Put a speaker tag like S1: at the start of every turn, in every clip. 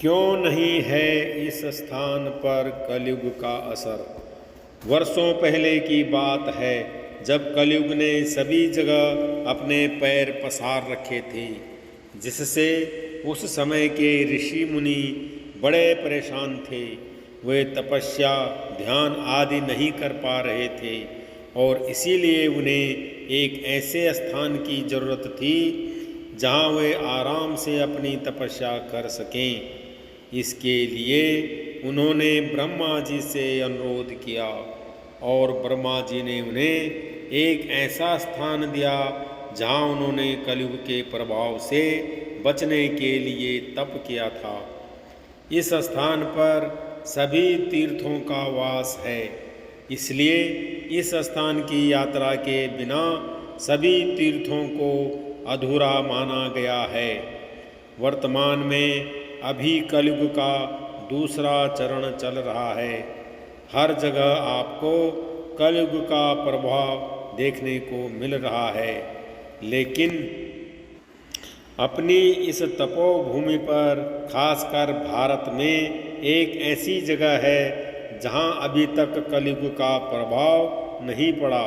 S1: क्यों नहीं है इस स्थान पर कलयुग का असर। वर्षों पहले की बात है जब कलयुग ने सभी जगह अपने पैर पसार रखे थे, जिससे उस समय के ऋषि मुनि बड़े परेशान थे। वे तपस्या, ध्यान आदि नहीं कर पा रहे थे और इसीलिए उन्हें एक ऐसे स्थान की जरूरत थी जहाँ वे आराम से अपनी तपस्या कर सकें। इसके लिए उन्होंने ब्रह्मा जी से अनुरोध किया और ब्रह्मा जी ने उन्हें एक ऐसा स्थान दिया जहाँ उन्होंने कलयुग के प्रभाव से बचने के लिए तप किया था। इस स्थान पर सभी तीर्थों का वास है, इसलिए इस स्थान की यात्रा के बिना सभी तीर्थों को अधूरा माना गया है। वर्तमान में अभी कलयुग का दूसरा चरण चल रहा है। हर जगह आपको कलयुग का प्रभाव देखने को मिल रहा है, लेकिन अपनी इस तपोभूमि पर, खासकर भारत में एक ऐसी जगह है जहां अभी तक कलयुग का प्रभाव नहीं पड़ा।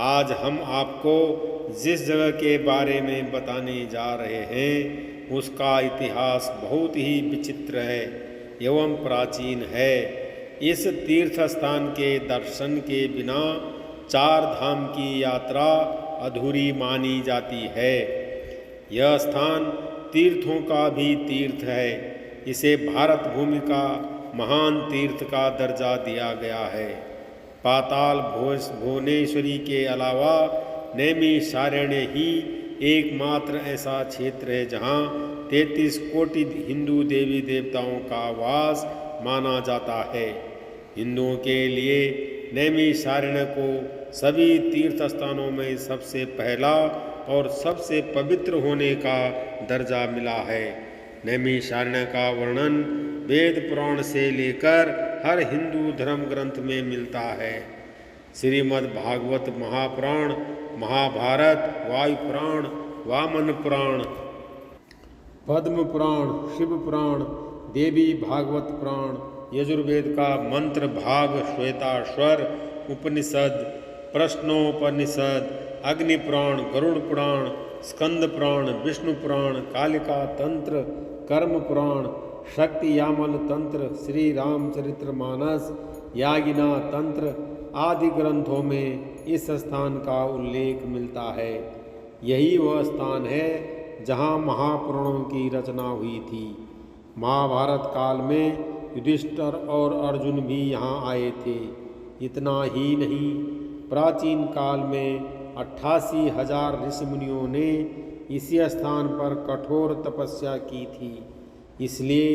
S1: आज हम आपको जिस जगह के बारे में बताने जा रहे हैं उसका इतिहास बहुत ही विचित्र है एवं प्राचीन है। इस तीर्थ स्थान के दर्शन के बिना चार धाम की यात्रा अधूरी मानी जाती है। यह स्थान तीर्थों का भी तीर्थ है। इसे भारत भूमि का महान तीर्थ का दर्जा दिया गया है। पाताल भुवनेश्वरी के अलावा नैमिषारण्य ही एकमात्र ऐसा क्षेत्र है जहाँ 33 कोटि हिंदू देवी देवताओं का वास माना जाता है। हिंदुओं के लिए नैमिषारण्य को सभी तीर्थ स्थानों में सबसे पहला और सबसे पवित्र होने का दर्जा मिला है। नैमिषारण्य का वर्णन वेद पुराण से लेकर हर हिंदू धर्म ग्रंथ में मिलता है। श्रीमद् भागवत महापुराण, महाभारत, वायु पुराण, वामन पुराण, पद्म पुराण, शिव पुराण, देवी भागवत पुराण, यजुर्वेद का मंत्र भाग श्वेताश्वर उपनिषद, प्रश्नोपनिषद, अग्नि पुराण, गरुड़ पुराण, स्कंद पुराण, विष्णु पुराण, कालिका तंत्र, कर्म पुराण, शक्ति यामल तंत्र, श्री रामचरितमानस, यागिना तंत्र आदि ग्रंथों में इस स्थान का उल्लेख मिलता है। यही वह स्थान है जहाँ महापुराणों की रचना हुई थी। महाभारत काल में युधिष्ठिर और अर्जुन भी यहाँ आए थे। इतना ही नहीं, प्राचीन काल में 88,000 ऋषि मुनियों ने इसी स्थान पर कठोर तपस्या की थी। इसलिए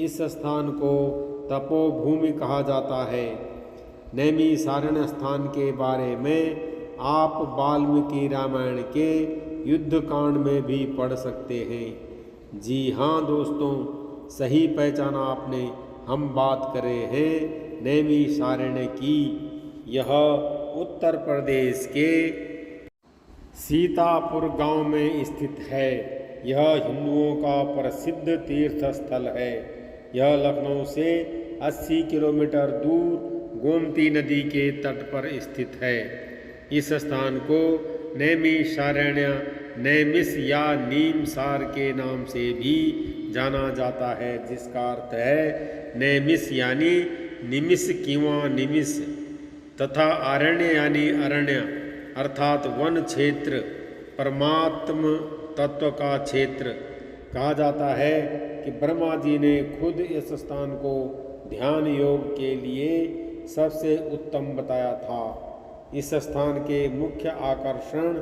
S1: इस स्थान को तपोभूमि कहा जाता है। नैमिषारण्य स्थान के बारे में आप वाल्मीकि रामायण के युद्ध कांड में भी पढ़ सकते हैं। जी हाँ दोस्तों, सही पहचाना आपने। हम बात कर रहे हैं नैमिषारण्य की। यह उत्तर प्रदेश के सीतापुर गांव में स्थित है। यह हिंदुओं का प्रसिद्ध तीर्थ स्थल है। यह लखनऊ से 80 किलोमीटर दूर गोमती नदी के तट पर स्थित है। इस स्थान को नैमिषारण्य, नैमिष या नीमसार के नाम से भी जाना जाता है, जिसका अर्थ है नैमिष यानी निमिष किंवा निमिष तथा आरण्य यानी अरण्य अर्थात वन क्षेत्र, परमात्म तत्व का क्षेत्र। कहा जाता है कि ब्रह्मा जी ने खुद इस स्थान को ध्यान योग के लिए सबसे उत्तम बताया था। इस स्थान के मुख्य आकर्षण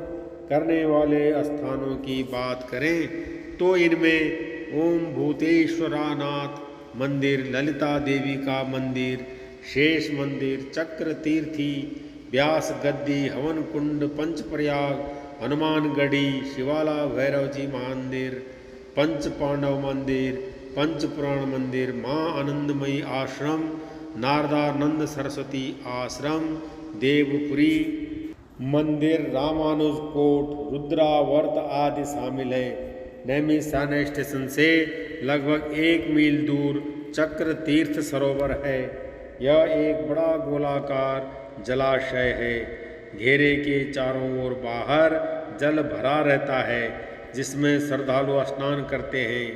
S1: करने वाले स्थानों की बात करें तो इनमें ओम भूतेश्वरानाथ मंदिर, ललिता देवी का मंदिर, शेष मंदिर, चक्र तीर्थी, व्यास गद्दी, हवन कुंड, पंचप्रयाग, हनुमानगढ़ी, शिवाला भैरव जी मंदिर, पंच पांडव मंदिर, पंचपुराण मंदिर, माँ आनंदमयी आश्रम, नारदानंद सरस्वती आश्रम, देवपुरी मंदिर, रामानुज कोट, रुद्रावर्त आदि शामिल है। नैमिषारण्य स्टेशन से लगभग 1 मील दूर चक्र तीर्थ सरोवर है। यह एक बड़ा गोलाकार जलाशय है। घेरे के चारों ओर बाहर जल भरा रहता है, जिसमें श्रद्धालु स्नान करते हैं।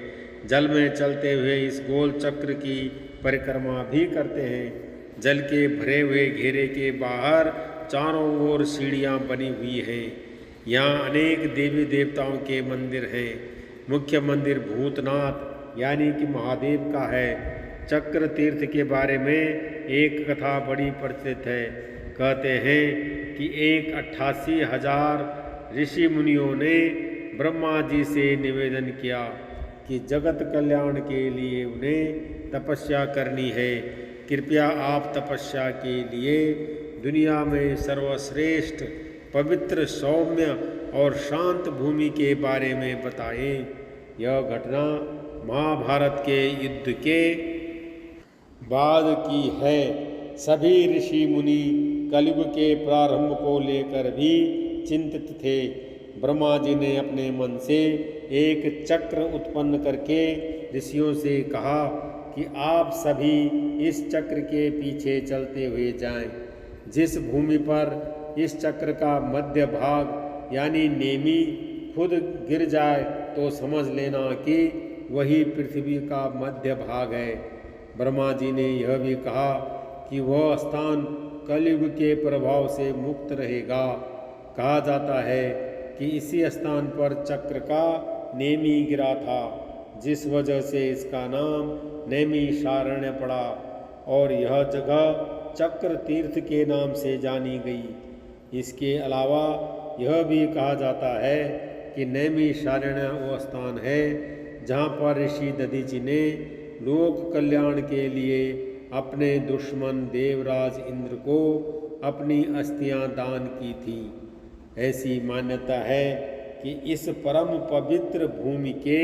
S1: जल में चलते हुए इस गोल चक्र की परिक्रमा भी करते हैं। जल के भरे हुए घेरे के बाहर चारों ओर सीढ़ियाँ बनी हुई हैं। यहाँ अनेक देवी देवताओं के मंदिर हैं। मुख्य मंदिर भूतनाथ यानी कि महादेव का है। चक्र तीर्थ के बारे में एक कथा बड़ी प्रचलित है। कहते हैं कि 88,000 ऋषि मुनियों ने ब्रह्मा जी से निवेदन किया कि जगत कल्याण के लिए उन्हें तपस्या करनी है। कृपया आप तपस्या के लिए दुनिया में सर्वश्रेष्ठ पवित्र सौम्य और शांत भूमि के बारे में बताएं। यह घटना महाभारत के युद्ध के बाद की है। सभी ऋषि मुनि कलयुग के प्रारंभ को लेकर भी चिंतित थे। ब्रह्मा जी ने अपने मन से एक चक्र उत्पन्न करके ऋषियों से कहा कि आप सभी इस चक्र के पीछे चलते हुए जाएं। जिस भूमि पर इस चक्र का मध्य भाग यानी नेमी खुद गिर जाए तो समझ लेना कि वही पृथ्वी का मध्य भाग है। ब्रह्मा जी ने यह भी कहा कि वह स्थान कलयुग के प्रभाव से मुक्त रहेगा। कहा जाता है कि इसी स्थान पर चक्र का नेमी गिरा था, जिस वजह से इसका नाम नैमिषारण्य पड़ा और यह जगह चक्र तीर्थ के नाम से जानी गई। इसके अलावा यह भी कहा जाता है कि नैमिषारण्य वो स्थान है जहाँ पर ऋषि दधीचि ने लोक कल्याण के लिए अपने दुश्मन देवराज इंद्र को अपनी अस्थियां दान की थी। ऐसी मान्यता है कि इस परम पवित्र भूमि के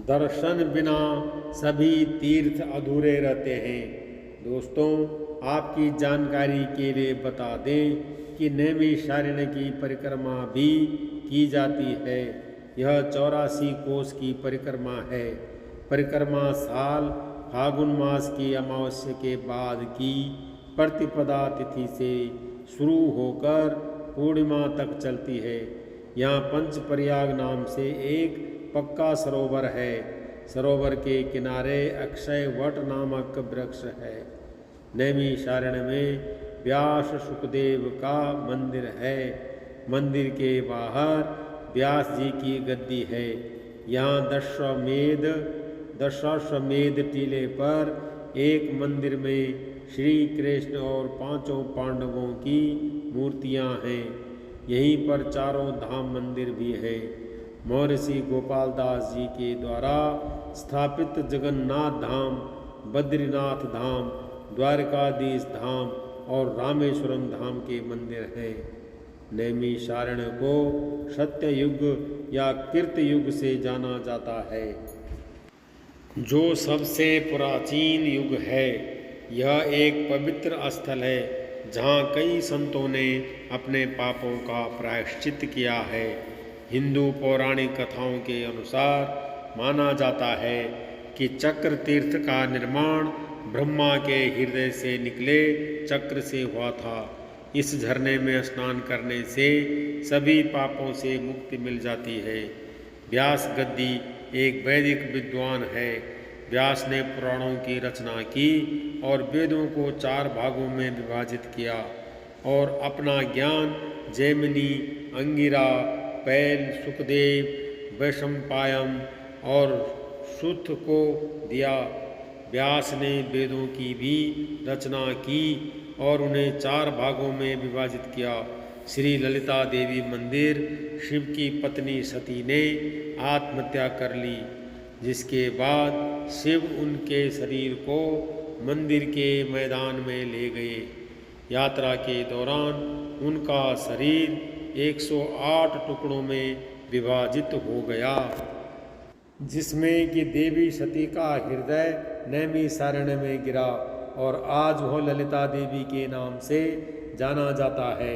S1: दर्शन बिना सभी तीर्थ अधूरे रहते हैं। दोस्तों, आपकी जानकारी के लिए बता दें कि नैमिषारण्य की परिक्रमा भी की जाती है। यह 84 कोस की परिक्रमा है। परिक्रमा साल फागुन मास की अमावस्या के बाद की प्रतिपदा तिथि से शुरू होकर पूर्णिमा तक चलती है। यहाँ पंचप्रयाग नाम से एक पक्का सरोवर है। सरोवर के किनारे अक्षय वट नामक वृक्ष है। नैमिषारण्य में व्यास सुखदेव का मंदिर है। मंदिर के बाहर व्यास जी की गद्दी है। यहाँ दशाश्वमेध टीले पर एक मंदिर में श्री कृष्ण और 5 पांडवों की मूर्तियाँ हैं। यहीं पर 4 धाम मंदिर भी है। महर्षि गोपाल दास जी के द्वारा स्थापित जगन्नाथ धाम, बद्रीनाथ धाम, द्वारकाधीश धाम और रामेश्वरम धाम के मंदिर हैं। नैमिषारण्य को सत्य युग या कृत युग से जाना जाता है, जो सबसे प्राचीन युग है। यह एक पवित्र स्थल है जहाँ कई संतों ने अपने पापों का प्रायश्चित किया है। हिंदू पौराणिक कथाओं के अनुसार माना जाता है कि चक्र तीर्थ का निर्माण ब्रह्मा के हृदय से निकले चक्र से हुआ था। इस झरने में स्नान करने से सभी पापों से मुक्ति मिल जाती है। व्यास गद्दी एक वैदिक विद्वान है। व्यास ने पुराणों की रचना की और वेदों को 4 भागों में विभाजित किया और अपना ज्ञान जैमिनी, अंगिरा, पैल, सुखदेव, वैशंपायन और सुत को दिया। व्यास ने वेदों की भी रचना की और उन्हें 4 भागों में विभाजित किया। श्री ललिता देवी मंदिर शिव की पत्नी सती ने आत्महत्या कर ली, जिसके बाद शिव उनके शरीर को मंदिर के मैदान में ले गए। यात्रा के दौरान उनका शरीर 108 टुकड़ों में विभाजित हो गया, जिसमें कि देवी सती का हृदय नैमिषारण्य में गिरा और आज वह ललिता देवी के नाम से जाना जाता है,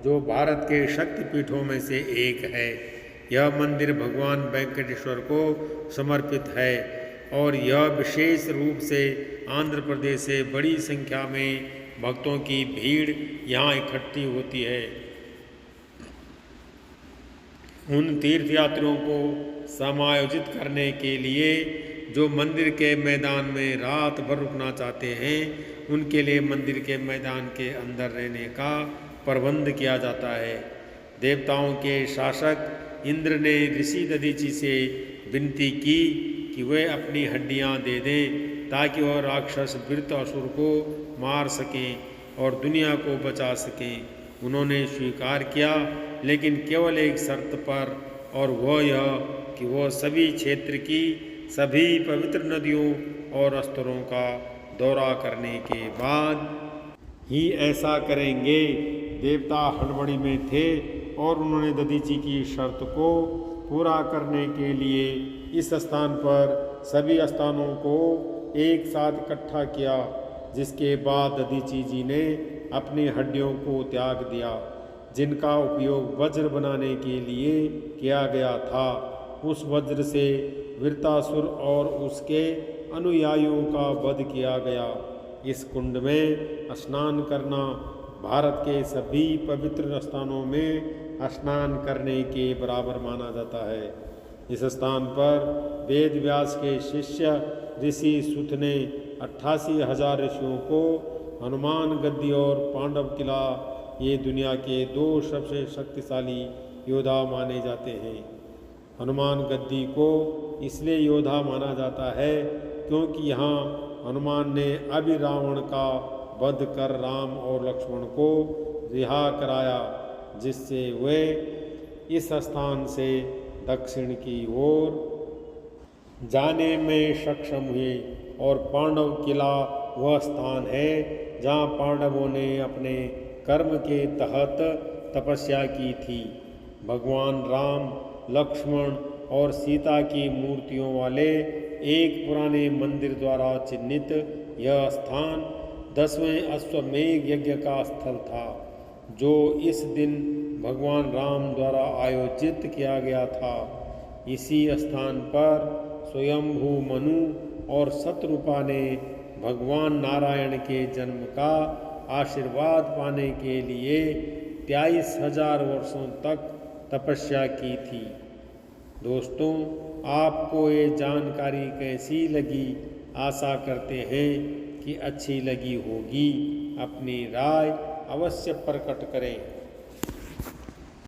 S1: जो भारत के शक्तिपीठों में से एक है। यह मंदिर भगवान वेंकटेश्वर को समर्पित है और यह विशेष रूप से आंध्र प्रदेश से बड़ी संख्या में भक्तों की भीड़ यहाँ इकट्ठी होती है। उन तीर्थयात्रियों को समायोजित करने के लिए जो मंदिर के मैदान में रात भर रुकना चाहते हैं, उनके लिए मंदिर के मैदान के अंदर रहने का प्रबंध किया जाता है। देवताओं के शासक इंद्र ने ऋषि दधीचि से विनती की कि वे अपनी हड्डियां दे दें ताकि वह राक्षस वृत्रासुर को मार सकें और दुनिया को बचा सकें। उन्होंने स्वीकार किया, लेकिन केवल एक शर्त पर, और वह यह कि वह सभी क्षेत्र की सभी पवित्र नदियों और स्तरों का दौरा करने के बाद ही ऐसा करेंगे। देवता हड़बड़ी में थे और उन्होंने दधीचि की शर्त को पूरा करने के लिए इस स्थान पर सभी स्थानों को एक साथ इकट्ठा किया, जिसके बाद दधीचि जी ने अपनी हड्डियों को त्याग दिया, जिनका उपयोग वज्र बनाने के लिए किया गया था। उस वज्र से वृत्रासुर और उसके अनुयायियों का वध किया गया। इस कुंड में स्नान करना भारत के सभी पवित्र स्थानों में स्नान करने के बराबर माना जाता है। इस स्थान पर वेद व्यास के शिष्य ऋषि सुत ने 88,000 ऋषियों को हनुमान गद्दी और पांडव किला, ये दुनिया के 2 सबसे शक्तिशाली योद्धा माने जाते हैं। हनुमान गद्दी को इसलिए योद्धा माना जाता है क्योंकि यहाँ हनुमान ने अभी रावण का वध कर राम और लक्ष्मण को रिहा कराया, जिससे वे इस स्थान से दक्षिण की ओर जाने में सक्षम हुए। और पांडव किला वह स्थान है जहाँ पांडवों ने अपने कर्म के तहत तपस्या की थी। भगवान राम, लक्ष्मण और सीता की मूर्तियों वाले एक पुराने मंदिर द्वारा चिन्हित यह स्थान 10वें अश्वमेध यज्ञ का स्थल था, जो इस दिन भगवान राम द्वारा आयोजित किया गया था। इसी स्थान पर स्वयंभू मनु और शतरूपा ने भगवान नारायण के जन्म का आशीर्वाद पाने के लिए 23,000 वर्षों तक तपस्या की थी। दोस्तों, आपको ये जानकारी कैसी लगी? आशा करते हैं कि अच्छी लगी होगी। अपनी राय अवश्य प्रकट करें।